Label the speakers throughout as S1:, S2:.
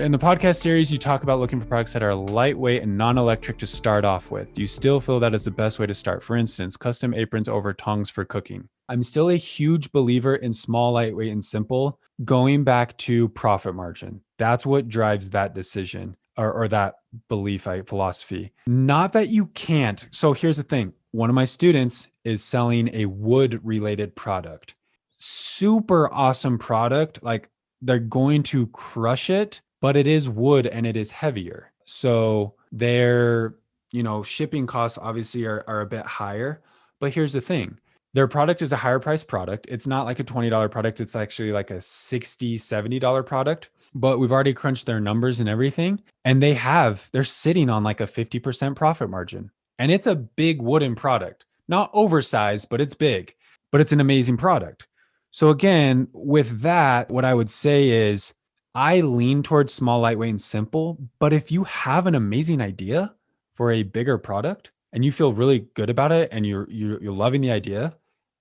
S1: in the podcast series, you talk about looking for products that are lightweight and non-electric to start off with. Do you still feel that is the best way to start? For instance, custom aprons over tongs for cooking. I'm still a huge believer in small, lightweight, and simple. Going back to profit margin, that's what drives that decision or that belief, philosophy. Not that you can't. So here's the thing. One of my students is selling a wood-related product. Super awesome product. Like, they're going to crush it, but it is wood and it is heavier. So their, shipping costs obviously are a bit higher. But here's the thing. Their product is a higher priced product. It's not like a $20 product. It's actually like a $60, $70 product. But we've already crunched their numbers and everything. And they're sitting on like a 50% profit margin. And it's a big wooden product. Not oversized, but it's big. But it's an amazing product. So again, with that, what I would say is I lean towards small, lightweight, and simple. But if you have an amazing idea for a bigger product and you feel really good about it and you're loving the idea,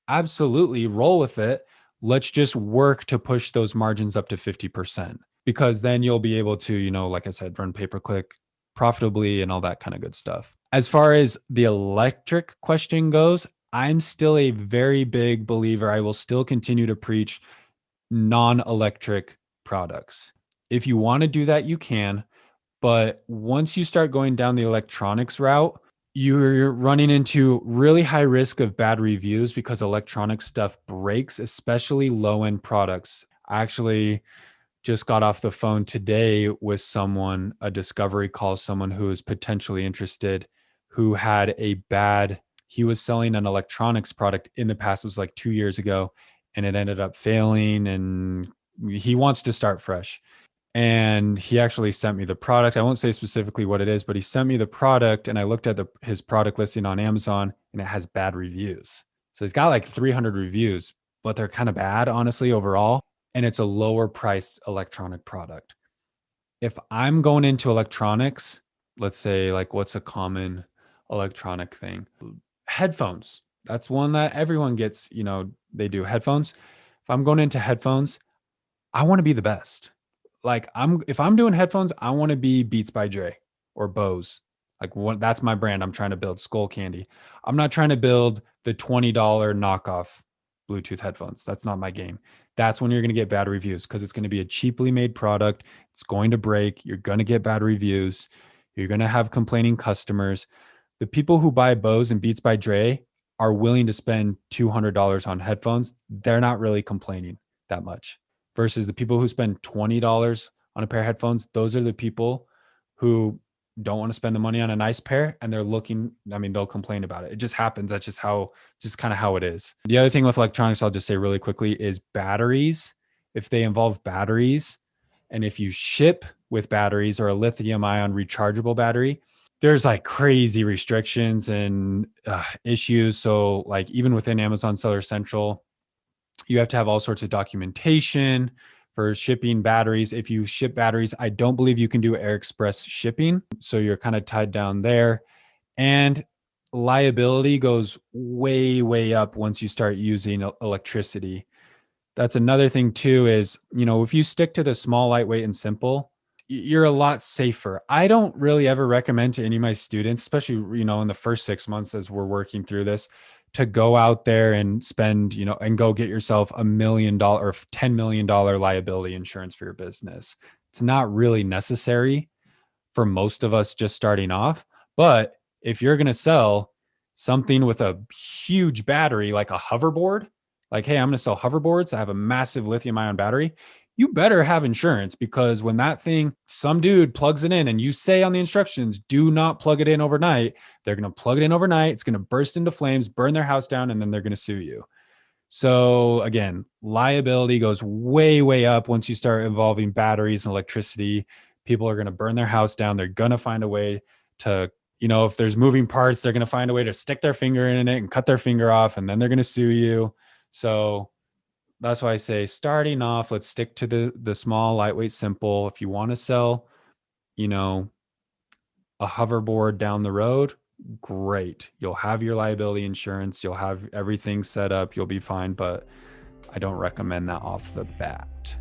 S1: absolutely roll with it. Let's just work to push those margins up to 50%, because then you'll be able to, like I said, run pay-per-click profitably and all that kind of good stuff. As far as the electric question goes, I'm still a very big believer. I will still continue to preach non-electric products. If you want to do that, you can. But once you start going down the electronics route, you're running into really high risk of bad reviews because electronic stuff breaks, especially low-end products. I actually just got off the phone today with someone, a discovery call, someone who is potentially interested, who had he was selling an electronics product in the past. It was like 2 years ago, and it ended up failing, and he wants to start fresh. And he actually sent me the product. I won't say specifically what it is, but he sent me the product, and I looked at his product listing on Amazon, and it has bad reviews. So he's got like 300 reviews, but they're kind of bad, honestly, overall. And it's a lower priced electronic product. If I'm going into electronics, let's say, like, what's a common electronic thing? Headphones. That's one that everyone gets, they do headphones. If I'm going into headphones, I want to be the best. Like, if I'm doing headphones, I want to be Beats by Dre or Bose. Like, that's my brand. I'm trying to build Skull Candy. I'm not trying to build the $20 knockoff Bluetooth headphones. That's not my game. That's when you're going to get bad reviews, because it's going to be a cheaply made product. It's going to break. You're going to get bad reviews. You're going to have complaining customers. The people who buy Bose and Beats by Dre are willing to spend $200 on headphones. They're not really complaining that much. Versus the people who spend $20 on a pair of headphones, those are the people who don't want to spend the money on a nice pair, and they'll complain about it. It just happens. That's just kind of how it is. The other thing with electronics, I'll just say really quickly, is batteries. If they involve batteries, and if you ship with batteries or a lithium ion rechargeable battery, there's like crazy restrictions and issues. So like, even within Amazon Seller Central, you have to have all sorts of documentation for shipping batteries. If you ship batteries, I don't believe you can do air express shipping. So you're kind of tied down there. And liability goes way, way up once you start using electricity. That's another thing too, is, if you stick to the small, lightweight, and simple, you're a lot safer. I don't really ever recommend to any of my students, especially, in the first 6 months as we're working through this, to go out there and spend, and go get yourself $1 million or $10 million liability insurance for your business. It's not really necessary for most of us just starting off. But if you're going to sell something with a huge battery, like a hoverboard, like, hey, I'm going to sell hoverboards, I have a massive lithium ion battery, you better have insurance, because when that thing, some dude plugs it in and you say on the instructions, do not plug it in overnight, they're going to plug it in overnight. It's going to burst into flames, burn their house down, and then they're going to sue you. So again, liability goes way, way up once you start involving batteries and electricity. People are going to burn their house down. They're going to find a way to, if there's moving parts, they're going to find a way to stick their finger in it and cut their finger off, and then they're going to sue you. So that's why I say, starting off, let's stick to the small, lightweight, simple. If you want to sell, a hoverboard down the road, great. You'll have your liability insurance. You'll have everything set up. You'll be fine. But I don't recommend that off the bat.